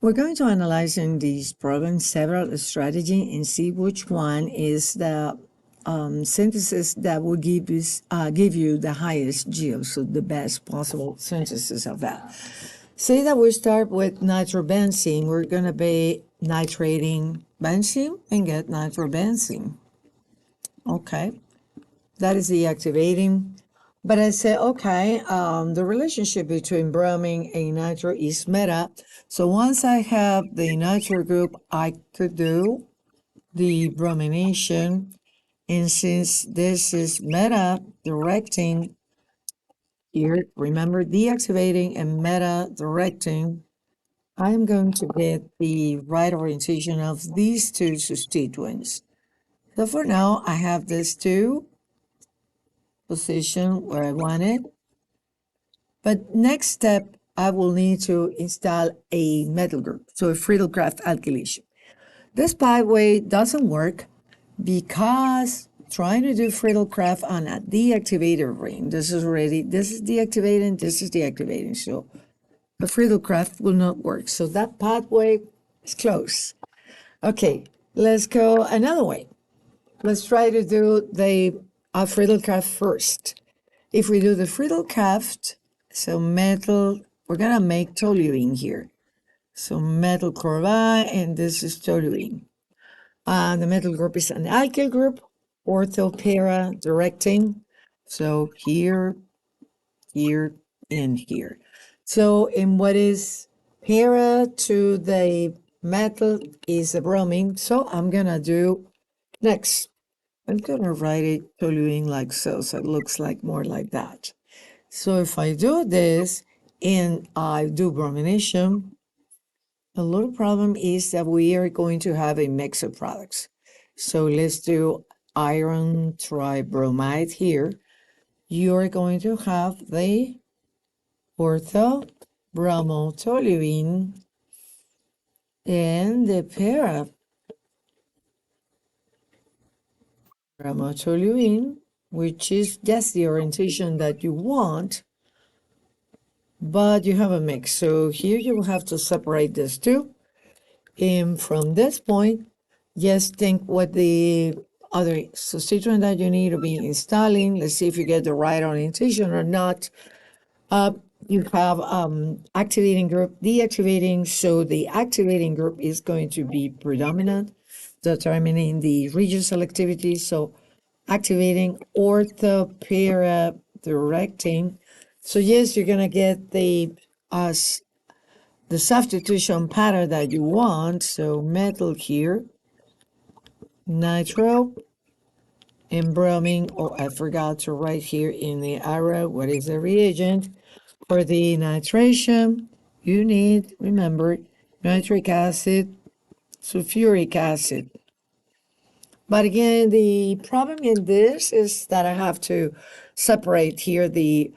We're going to analyze in this program several strategies and see which one is the synthesis that will give you the highest yield, so the best possible synthesis of that. Say that we start with nitrobenzene, we're going to be nitrating benzene and get nitrobenzene. Okay, that is the activating. But I say, okay, the relationship between bromine and nitro is meta. So once I have the nitro group, I could do the bromination. And since this is meta directing here, remember deactivating and meta directing, I'm going to get the right orientation of these two constituents. So for now, I have these two position where I want it. But next step, I will need to install a metal group, so a Friedel-Crafts alkylation. This pathway doesn't work because trying to do Friedel-Crafts on a deactivated ring, this is deactivating, this is deactivating, so the Friedel-Crafts will not work. So that pathway is closed. Okay, let's go another way. Let's try to do the Friedel-Crafts first. If we do the Friedel-Crafts, so metal, we're going to make toluene here. So metal chloride, and this is toluene. The metal group is an alkyl group, ortho-para directing. So here, here, and here. So, and what is para to the metal is a bromine. So I'm going to do next. I'm going to write it toluene like so it looks like more like that. So if I do this and I do bromination, a little problem is that we are going to have a mix of products. So let's do iron tribromide here. You're going to have the ortho-bromotoluene and the para-bromotoluene, which is just the orientation that you want, but you have a mix. So here you will have to separate these two. And from this point, just think what the other substituent that you need to be installing. Let's see if you get the right orientation or not. You have activating group, deactivating. So the activating group is going to be predominant, determining the region selectivity. So activating ortho-para directing. So yes, you're going to get the substitution pattern that you want. So metal here, nitro, and bromine. Oh, I forgot to write here in the arrow what is the reagent. For the nitration, you need, remember, nitric acid, sulfuric acid. But again, the problem in this is that I have to separate here the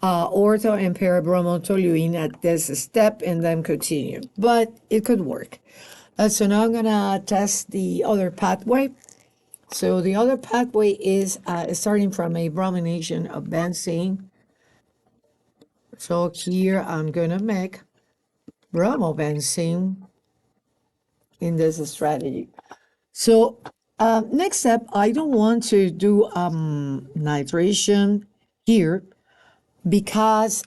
ortho and para-bromotoluene at this step and then continue. But it could work. So now I'm going to test the other pathway. So the other pathway is starting from a bromination of benzene. So here I'm going to make bromobenzene in this strategy. So next step, I don't want to do nitration here because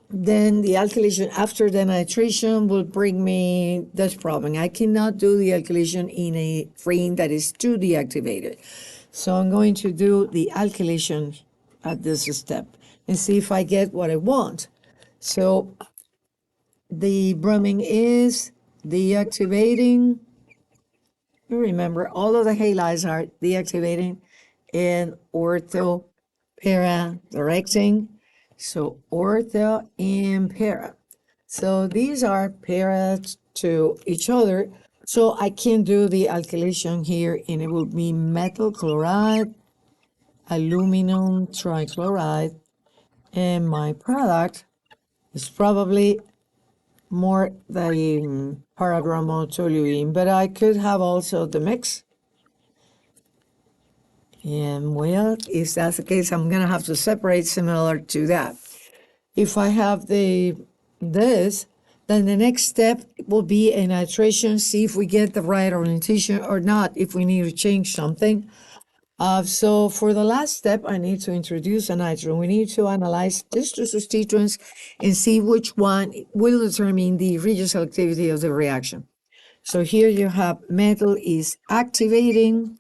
then the alkylation after the nitration will bring me this problem. I cannot do the alkylation in a ring that is too deactivated. So I'm going to do the alkylation at this step and see if I get what I want. So the bromine is deactivating. You remember all of the halides are deactivating and ortho-para directing. So ortho and para. So these are para to each other. So I can do the alkylation here and it will be metal chloride, aluminum trichloride, and my product is probably more the para-bromotoluene, but I could have also the mix. And well, if that's the case, I'm going to have to separate similar to that. If I have this, Then the next step will be a nitration, see if we get the right orientation or not, if we need to change something. So for the last step, I need to introduce a nitrogen. We need to analyze these two substituents and see which one will determine the regioselectivity of the reaction. So here you have metal is activating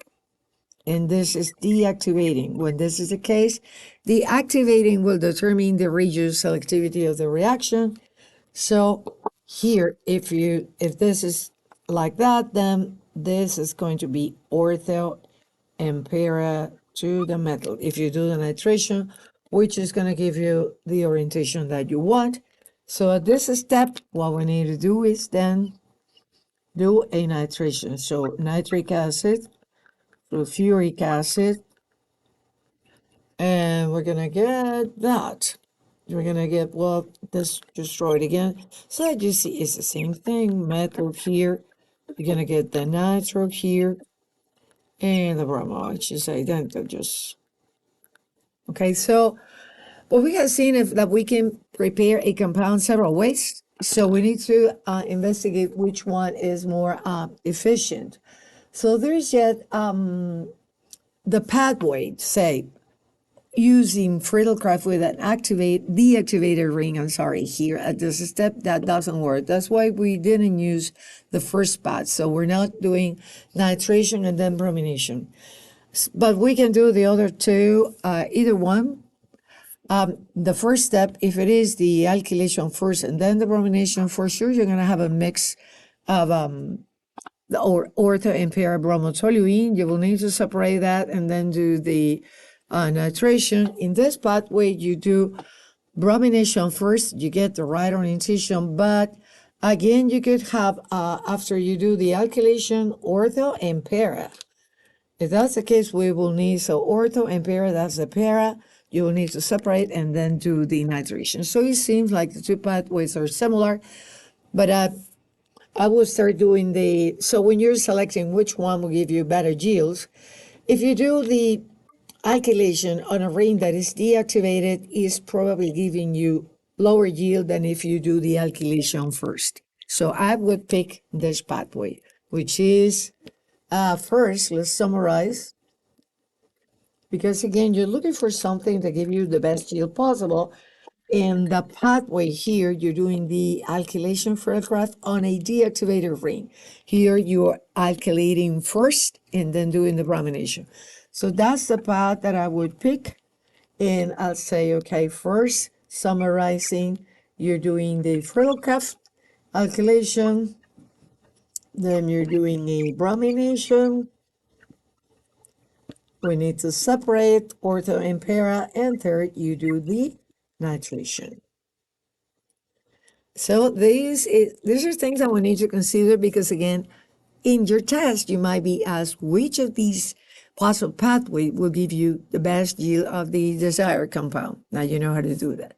and this is deactivating. When this is the case, the activating will determine the regioselectivity of the reaction. So here, if this is like that, then this is going to be ortho and para to the metal. If you do the nitration, which is going to give you the orientation that you want. So at this step, what we need to do is then do a nitration. So nitric acid, sulfuric acid, and we're going to get that. We're going to get, well, this destroyed again. So that you see it's the same thing. Metal here. You're going to get the nitro here. And the bromo, which is identical. Just okay. So what we have seen is that we can prepare a compound several ways. So we need to investigate which one is more efficient. So there's yet the pathway, say, using Friedel-Crafts with an deactivated ring, here at this step, that doesn't work. That's why we didn't use the first path. So we're not doing nitration and then bromination. But we can do the other two, either one. The first step, if it is the alkylation first and then the bromination, for sure you're going to have a mix of the ortho and para bromotoluene. You will need to separate that and then do the nitration. In this pathway, you do bromination first, you get the right orientation, but again, you could have, after you do the alkylation, ortho and para. If that's the case, we will need, so ortho and para, that's the para, you will need to separate and then do the nitration. So it seems like the two pathways are similar, but I will start doing so when you're selecting which one will give you better yields, if you do the alkylation on a ring that is deactivated, is probably giving you lower yield than if you do the alkylation first. So I would pick this pathway, which is first, let's summarize. Because again, you're looking for something to give you the best yield possible. In the pathway here, you're doing the alkylation for aircraft on a deactivated ring. Here, you're alkylating first and then doing the bromination. So that's the path that I would pick. And I'll say, okay, first, summarizing, you're doing the Friedel-Crafts alkylation, then you're doing the bromination. We need to separate ortho and para, and third, you do the nitration. So these are things that we need to consider because, again, in your test, you might be asked which of these possible pathways will give you the best yield of the desired compound. Now you know how to do that.